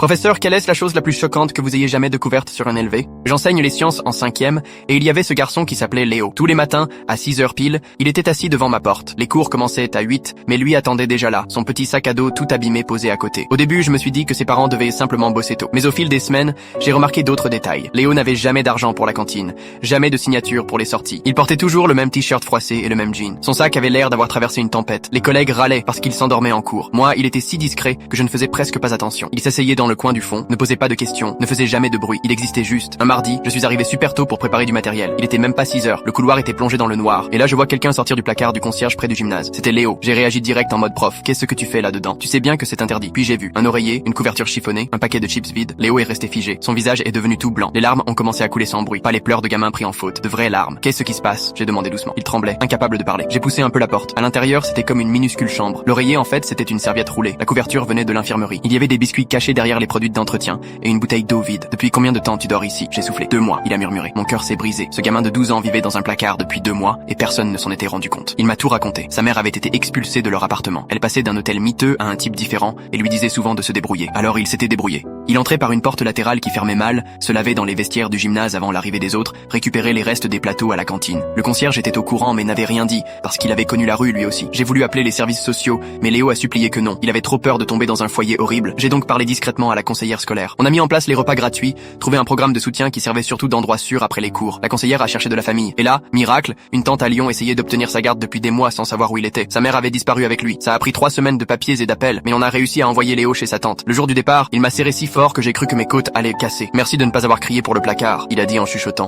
Professeur, quelle est la chose la plus choquante que vous ayez jamais découverte sur un élevé? J'enseigne les sciences en 5e, et il y avait ce garçon qui s'appelait Léo. Tous les matins, à 6 heures pile, il était assis devant ma porte. Les cours commençaient à 8, mais lui attendait déjà là, son petit sac à dos tout abîmé posé à côté. Au début, je me suis dit que ses parents devaient simplement bosser tôt. Mais au fil des semaines, j'ai remarqué d'autres détails. Léo n'avait jamais d'argent pour la cantine, jamais de signature pour les sorties. Il portait toujours le même t-shirt froissé et le même jean. Son sac avait l'air d'avoir traversé une tempête. Les collègues râlaient parce qu'il s'endormait en cours. Moi, il était si discret que je ne faisais presque pas attention. Il s'asseyait dans le coin du fond, ne posait pas de questions, ne faisait jamais de bruit. Il existait juste. Un mardi, je suis arrivé super tôt pour préparer du matériel. Il était même pas 6 heures. Le couloir était plongé dans le noir. Et là, je vois quelqu'un sortir du placard du concierge près du gymnase. C'était Léo. J'ai réagi direct en mode prof. Qu'est-ce que tu fais là-dedans? Tu sais bien que c'est interdit. Puis j'ai vu un oreiller, une couverture chiffonnée, un paquet de chips vides. Léo est resté figé. Son visage est devenu tout blanc. Les larmes ont commencé à couler sans bruit. Pas les pleurs de gamins pris en faute. De vraies larmes. Qu'est-ce qui se passe? J'ai demandé doucement. Il tremblait, incapable de parler. J'ai poussé un peu la porte. À l'intérieur, c'était comme une minuscule chambre. L'oreiller, en fait, c'était une serviette roulée. La couverture venait de l'infirmerie. Il y avait des biscuits cachés derrière les produits d'entretien et une bouteille d'eau vide. Depuis combien de temps tu dors ici? J'ai soufflé. 2 mois, il a murmuré. Mon cœur s'est brisé. Ce gamin de 12 ans vivait dans un placard depuis 2 mois et personne ne s'en était rendu compte. Il m'a tout raconté. Sa mère avait été expulsée de leur appartement. Elle passait d'un hôtel miteux à un type différent et lui disait souvent de se débrouiller. Alors il s'était débrouillé. Il entrait par une porte latérale qui fermait mal, se lavait dans les vestiaires du gymnase avant l'arrivée des autres, récupérait les restes des plateaux à la cantine. Le concierge était au courant mais n'avait rien dit, parce qu'il avait connu la rue lui aussi. J'ai voulu appeler les services sociaux, mais Léo a supplié que non. Il avait trop peur de tomber dans un foyer horrible. J'ai donc parlé discrètement à la conseillère scolaire. On a mis en place les repas gratuits, trouvé un programme de soutien qui servait surtout d'endroit sûr après les cours. La conseillère a cherché de la famille. Et là, miracle, une tante à Lyon essayait d'obtenir sa garde depuis des mois sans savoir où il était. Sa mère avait disparu avec lui. Ça a pris 3 semaines de papiers et d'appels, mais on a réussi à envoyer Léo chez sa tante. Le jour du départ, il m'a serré si fort que j'ai cru que mes côtes allaient casser. Merci de ne pas avoir crié pour le placard, il a dit en chuchotant.